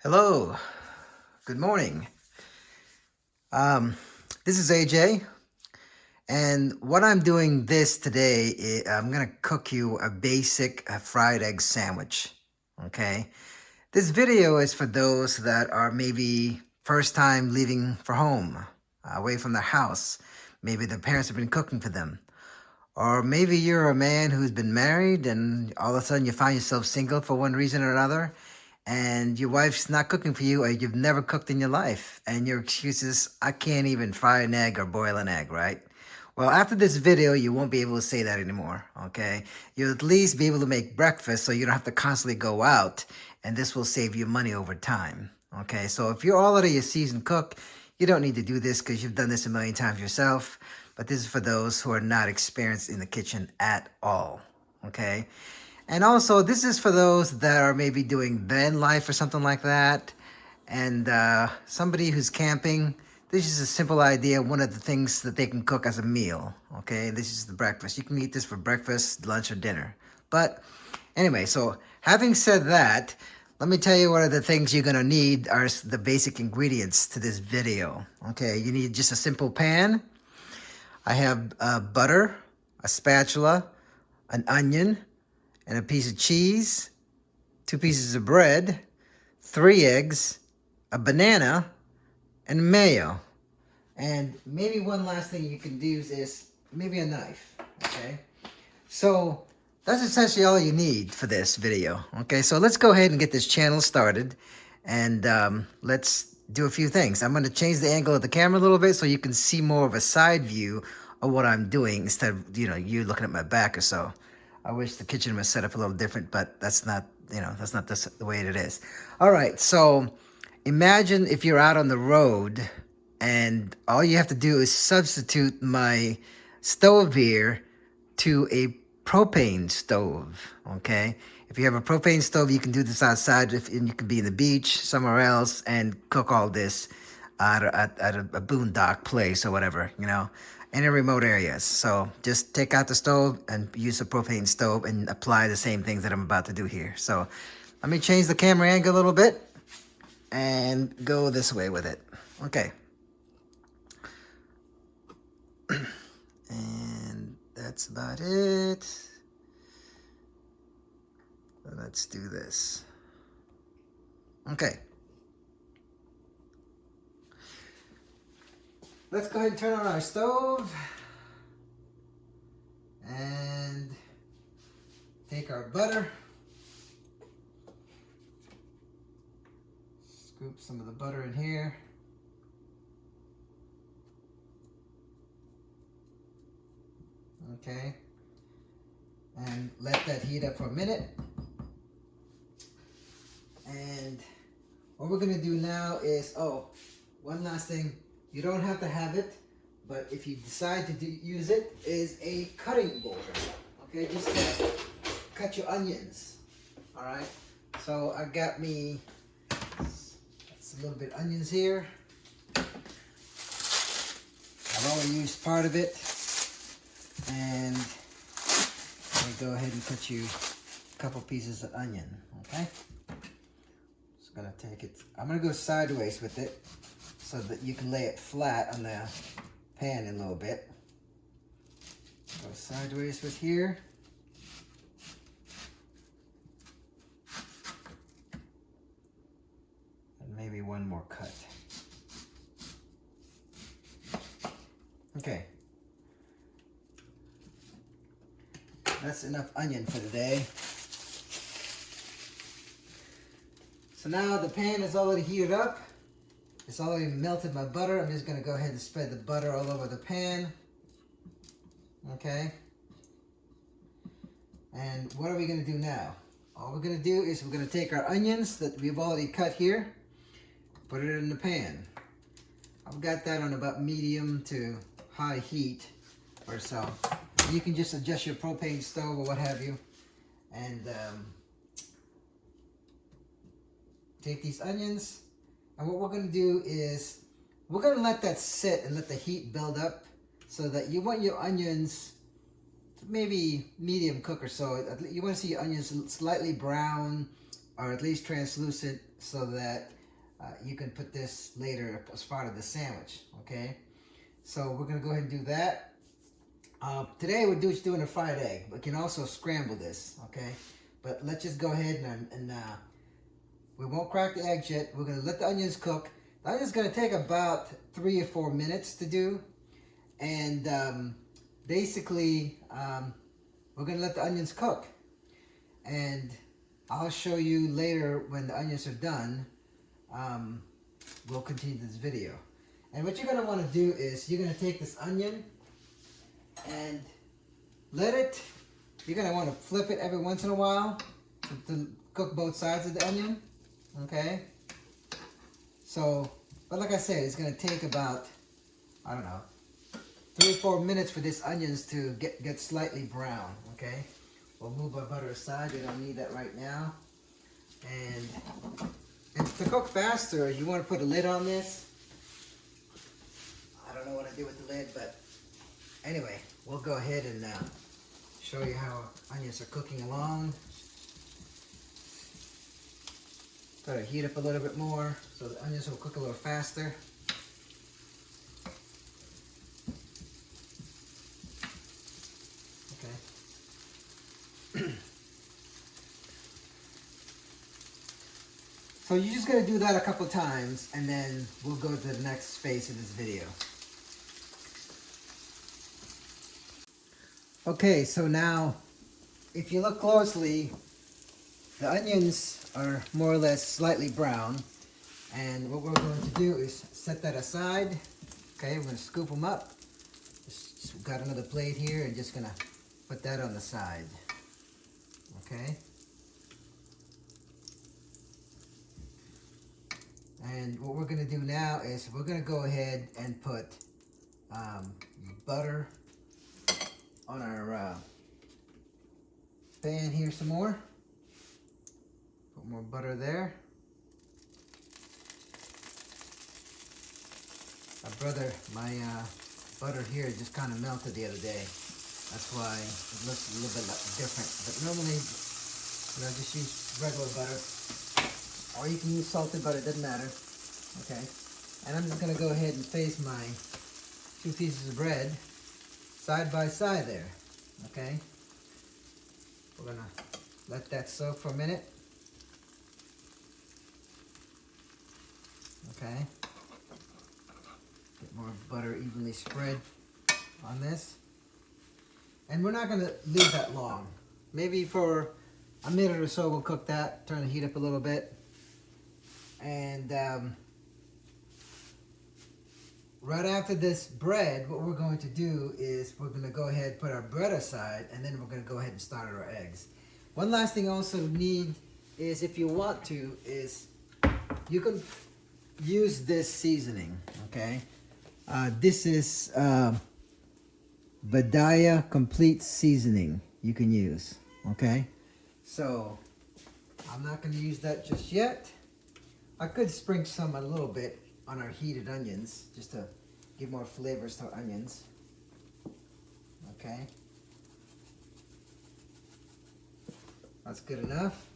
Hello, good morning. Um, this is AJ, and what I'm doing this today is I'm gonna cook you a basic fried egg sandwich. Okay, this video is for those that are maybe first time leaving for home, away from their house. Maybe their parents have been cooking for them. Or maybe you're a man who's been married and all of a sudden you find yourself single for one reason or another, and your wife's not cooking for you, or you've never cooked in your life, and your excuse is, I can't even fry an egg or boil an egg, right? Well, after this video, you won't be able to say that anymore, okay? You'll at least be able to make breakfast so you don't have to constantly go out, and this will save you money over time, okay? So if you're already a seasoned cook, you don't need to do this because you've done this a million times yourself, but this is for those who are not experienced in the kitchen at all, okay? And also, this is for those that are maybe doing van life or something like that. And somebody who's camping, this is a simple idea, one of the things that they can cook as a meal. Okay, this is the breakfast. You can eat this for breakfast, lunch, or dinner. But anyway, so having said that, let me tell you what are the things you're gonna need are the basic ingredients to this video. Okay, you need just a simple pan. I have butter, a spatula, an onion, and a piece of cheese, 2 pieces of bread, 3 eggs, a banana, and mayo. And maybe one last thing you can do is maybe a knife, okay? So that's essentially all you need for this video, okay? So let's go ahead and get this channel started, and let's do a few things. I'm gonna change the angle of the camera a little bit so you can see more of a side view of what I'm doing instead of, you looking at my back or so. I wish the kitchen was set up a little different, but that's not, that's not the way it is. All right, so imagine if you're out on the road and all you have to do is substitute my stove here to a propane stove, okay? If you have a propane stove, you can do this outside, and you can be in the beach, somewhere else, and cook all this at a boondock place or whatever, in a remote areas. So just take out the stove and use a propane stove and apply the same things that I'm about to do here. So let me change the camera angle a little bit and go this way with it. Okay. And that's about it. So let's do this. Okay. Let's go ahead and turn on our stove and take our butter. Scoop some of the butter in here. Okay. And let that heat up for a minute. And what we're gonna do now is, one last thing. You don't have to have it, but if you decide to use it, is a cutting board. Okay, just to cut your onions. All right. So I got me a little bit of onions here. I've only used part of it, and let me go ahead and cut you a couple pieces of onion. Okay. Just gonna take it. I'm gonna go sideways with it, so that you can lay it flat on the pan in a little bit. Go sideways with here. And maybe one more cut. Okay. That's enough onion for today. So now the pan is already heated up. It's already melted my butter. I'm just going to go ahead and spread the butter all over the pan. Okay. And what are we going to do now? All we're going to do is we're going to take our onions that we've already cut here, put it in the pan. I've got that on about medium to high heat or so. You can just adjust your propane stove or what have you. And take these onions. And what we're going to do is we're going to let that sit and let the heat build up, so that you want your onions maybe medium cook or so. You want to see your onions slightly brown, or at least translucent, so that you can put this later as part of the sandwich. Okay, so we're gonna go ahead and do that. Today we're just doing a fried egg. We can also scramble this. Okay, but let's just go ahead and we won't crack the eggs yet. We're gonna let the onions cook. The onion's gonna take about 3 or 4 minutes to do, and basically we're gonna let the onions cook, and I'll show you later when the onions are done. We'll continue this video. And what you're gonna want to do is you're gonna take this onion and you're gonna want to flip it every once in a while to cook both sides of the onion. Okay, so, but like I said, it's gonna take about, I don't know, 3 or 4 minutes for these onions to get slightly brown. Okay, we'll move our butter aside. We don't need that right now. And to cook faster, you want to put a lid on this. I don't know what I do with the lid, but anyway, we'll go ahead and show you how onions are cooking along. Try to heat up a little bit more so the onions will cook a little faster. Okay. So you're just going to do that a couple times, and then we'll go to the next phase of this video. Okay, so now if you look closely, the onions are more or less slightly brown, and what we're going to do is set that aside. Okay, we're going to scoop them up. Just got another plate here, and just going to put that on the side. Okay. And what we're going to do now is we're going to go ahead and put butter on our pan here some more. Put more butter there. My butter here just kind of melted the other day. That's why it looks a little bit different. But normally, just use regular butter. Or you can use salted butter, doesn't matter. Okay. And I'm just going to go ahead and place my 2 pieces of bread side by side there. Okay. We're going to let that soak for a minute. Okay. Get more butter evenly spread on this. And we're not going to leave that long. Maybe for a minute or so we'll cook that, turn the heat up a little bit. And right after this bread, what we're going to do is we're going to go ahead and put our bread aside, and then we're going to go ahead and start our eggs. One last thing I also need is, if you want to, is you can use this seasoning, okay? This is Vidalia Complete Seasoning you can use, okay? So I'm not going to use that just yet. I could sprinkle some a little bit on our heated onions just to give more flavors to our onions. Okay. That's good enough.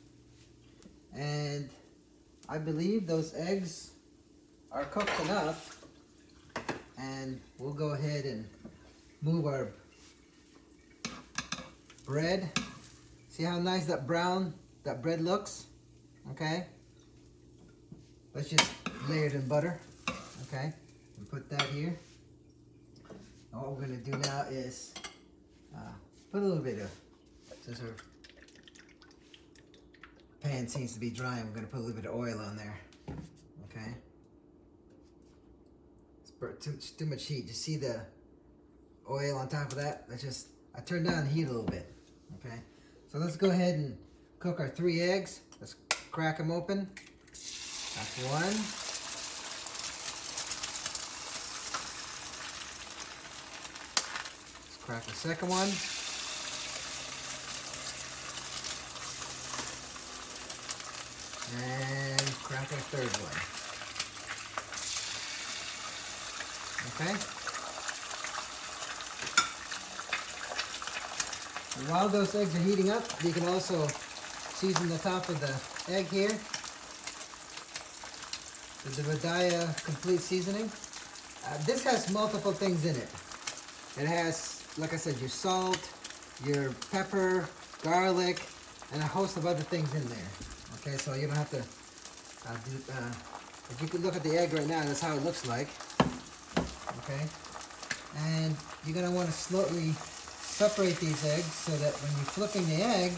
And I believe those eggs are cooked enough. And we'll go ahead and move our bread. See how nice that bread looks? Okay. Let's just lay it in butter, okay, and put that here. And what we're going to do now is put a little bit of, since our pan seems to be drying, we're going to put a little bit of oil on there, okay. It's too much heat. Just see the oil on top of that? I turned down the heat a little bit, okay. So let's go ahead and cook our 3 eggs. Let's crack them open. That's one. Let's crack the second one. And crack our third one. Okay? And while those eggs are heating up, you can also season the top of the egg here with the Vidaia Complete Seasoning. This has multiple things in it. It has, like I said, your salt, your pepper, garlic, and a host of other things in there. Okay, so you don't have to if you could look at the egg right now, that's how it looks like. Okay, and you're gonna want to slowly separate these eggs so that when you're flipping the egg,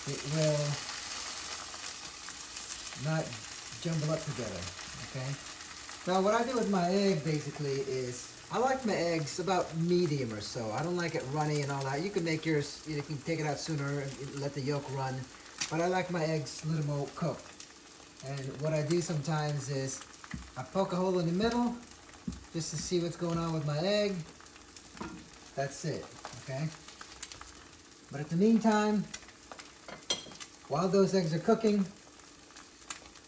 it will not jumble up together. Okay. Now what I do with my egg basically is I like my eggs about medium or so. I don't like it runny and all that. You can make yours, you can take it out sooner and let the yolk run. But I like my eggs a little more cooked. And what I do sometimes is I poke a hole in the middle just to see what's going on with my egg. That's it, okay? But in the meantime, while those eggs are cooking,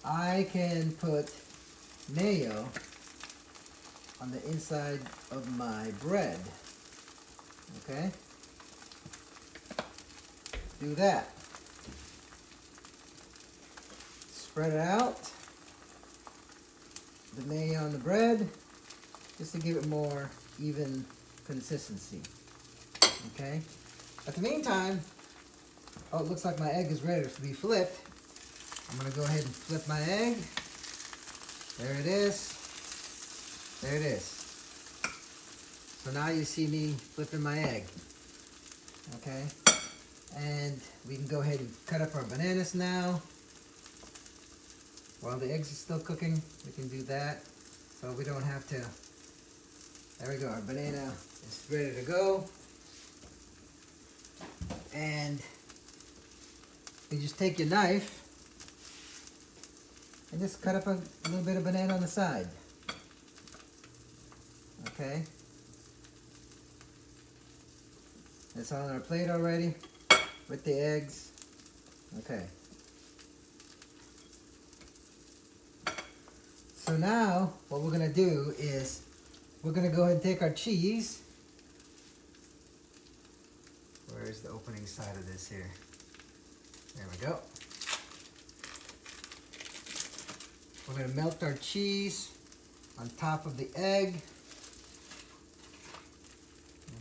I can put mayo on the inside of my bread, okay? Do that. Spread it out, the mayo on the bread, just to give it more even consistency, okay? At the meantime, oh, it looks like my egg is ready to be flipped. I'm gonna go ahead and flip my egg. There it is. There it is. So now you see me flipping my egg, okay? And we can go ahead and cut up our bananas now. While the eggs are still cooking, we can do that. So we don't have to, there we go, our banana is ready to go. And you just take your knife and just cut up a little bit of banana on the side. Okay. It's on our plate already with the eggs. Okay. So now, what we're going to do is, we're going to go ahead and take our cheese. Where's the opening side of this here? There we go. We're going to melt our cheese on top of the egg.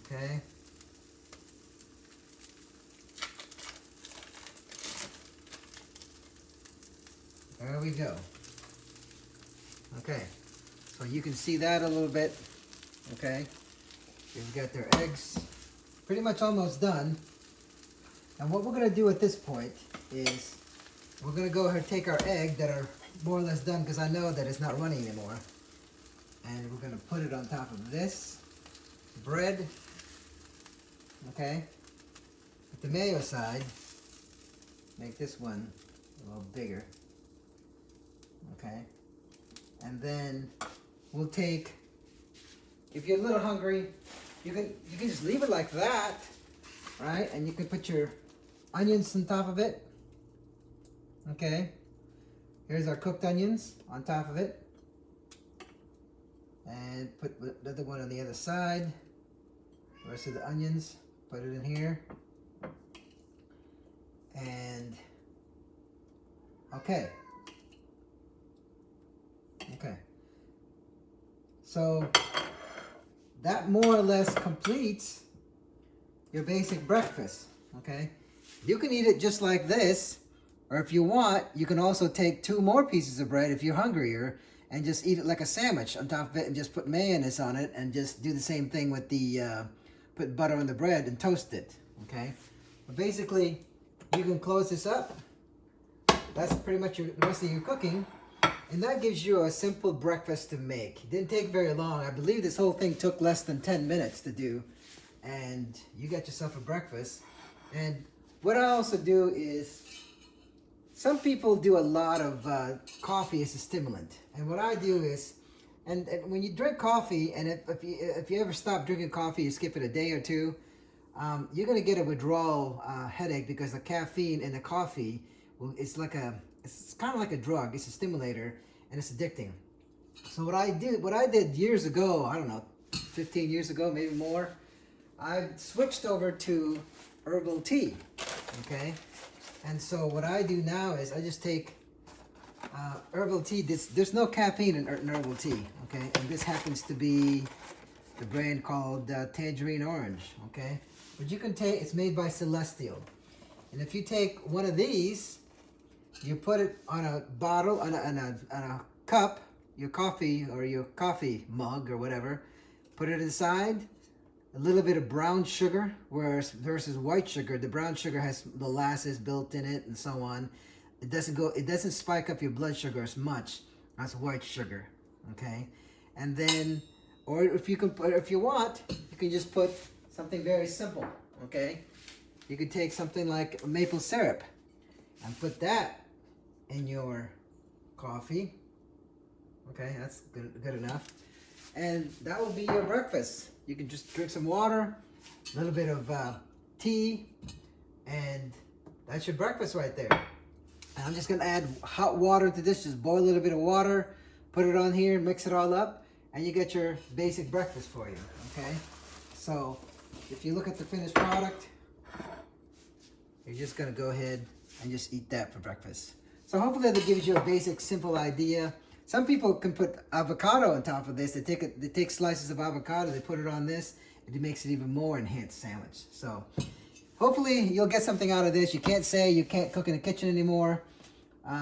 Okay. There we go. Okay, so you can see that a little bit, okay? We've got their eggs pretty much almost done. And what we're gonna do at this point is we're gonna go ahead and take our egg that are more or less done, because I know that it's not running anymore. And we're gonna put it on top of this bread, okay? With the mayo side, make this one a little bigger, okay? And then we'll take, if you're a little hungry, you can just leave it like that, right? And you can put your onions on top of it. Okay. Here's our cooked onions on top of it. And put the other one on the other side. The rest of the onions, put it in here. And okay. Okay, so that more or less completes your basic breakfast, okay? You can eat it just like this, or if you want, you can also take 2 more pieces of bread if you're hungrier and just eat it like a sandwich on top of it and just put mayonnaise on it and just do the same thing with the, put butter on the bread and toast it, okay? But basically, you can close this up. That's pretty much the rest of your cooking. And that gives you a simple breakfast to make. It didn't take very long. I believe this whole thing took less than 10 minutes to do. And you got yourself a breakfast. And what I also do is, some people do a lot of coffee as a stimulant. And what I do is, and when you drink coffee, and if you ever stop drinking coffee, you skip it a day or two, you're going to get a withdrawal headache, because the caffeine in the coffee, it's kind of like a drug. It's a stimulator, and it's addicting. So what I did years ago, I don't know, 15 years ago, maybe more, I switched over to herbal tea, okay? And so what I do now is I just take herbal tea. There's no caffeine in herbal tea, okay? And this happens to be the brand called Tangerine Orange, okay? But you can take, it's made by Celestial. And if you take one of these, you put it on a bottle, on a cup, your coffee or your coffee mug or whatever, put it aside, a little bit of brown sugar, whereas versus white sugar, the brown sugar has molasses built in it and so on. It doesn't spike up your blood sugar as much as white sugar, okay? And then, or if you want, you can just put something very simple, okay? You could take something like maple syrup and put that in your coffee. Okay, that's good enough. And that will be your breakfast. You can just drink some water, a little bit of tea, and that's your breakfast right there. And I'm just gonna add hot water to this. Just boil a little bit of water, put it on here, mix it all up, and you get your basic breakfast for you, okay? So if you look at the finished product, you're just gonna go ahead and just eat that for breakfast. So hopefully that gives you a basic, simple idea. Some people can put avocado on top of this. They take slices of avocado, they put it on this, and it makes it even more enhanced sandwich. So hopefully you'll get something out of this. You can't say you can't cook in the kitchen anymore.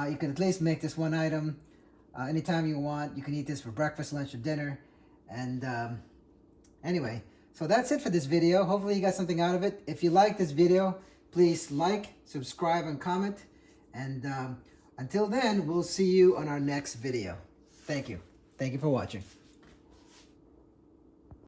You can at least make this one item anytime you want. You can eat this for breakfast, lunch, or dinner. And anyway, so that's it for this video. Hopefully you got something out of it. If you like this video, please like, subscribe, and comment. And until then, we'll see you on our next video. Thank you. Thank you for watching.